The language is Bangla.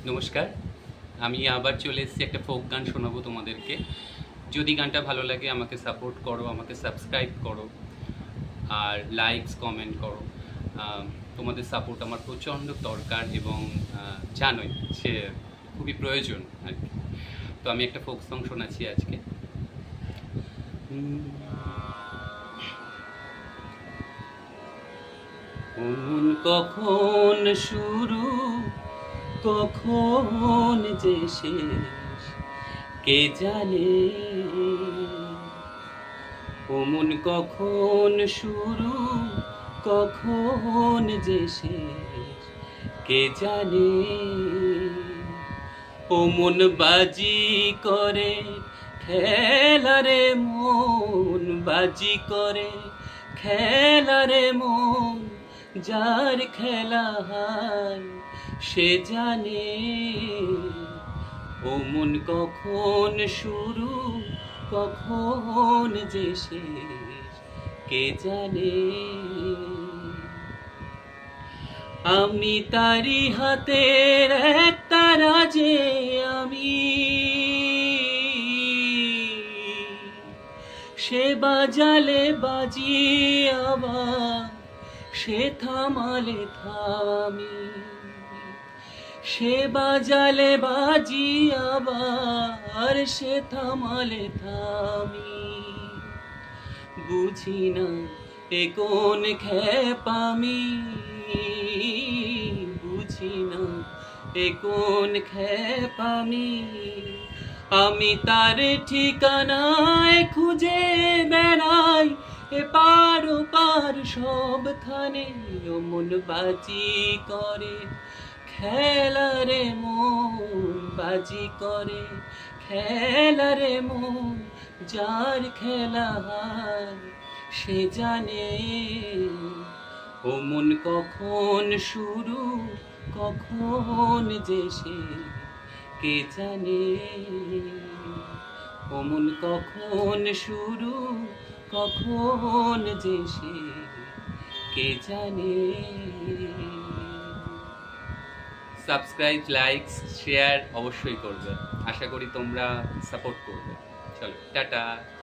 নমস্কার। আমি আবার চলে এসেছি একটা ফোক গান শোনাবো তোমাদেরকে। যদি গানটা ভালো লাগে আমাকে সাপোর্ট করো, আমাকে সাবস্ক্রাইব করো, আর লাইকস কমেন্ট করো। তোমাদের সাপোর্ট আমার প্রচণ্ড দরকার এবং জানোই সে খুবই প্রয়োজন আর কি। তো আমি একটা ফোক সং শোনাচ্ছি আজকে। মন কখন শুরু, কখন যে শেষ কে জানে। ও মন কখন শুরু, কখন যে শেষ কে জানে। ও মন বাজি করে খেলারে, মন বাজি করে খেলারে মন, যার খেলা হায় সে জানে। ও মন কখন শুরু, কখন যে শেষ কে জানে। আমি তারি হাতের এক তারা যে আমি, সে বাজালে বাজি আবার, সে থামালে থামি। সে বাজালে বাজি আবার, সে থামালে থামি। বুঝি না এ কোন খেপামি, বুঝি না এ কোন খেপামি। আমি তার ঠিকানায় খুঁজে বেড়াই এপার ওপার সবখানে। ও মন বাজি করে খেলারে মন, বাজি করে খেলারে মন, যার খেলা হায় সে জানে। ও মন কখন শুরু, কখন যে শেষ কে জানে। ও মন কখন শুরু, কখন যে শেষ কে জানে। সাবস্ক্রাইব, লাইকস, শেয়ার অবশ্যই করবে। আশা করি তোমরা সাপোর্ট করবে। চলো, টাটা।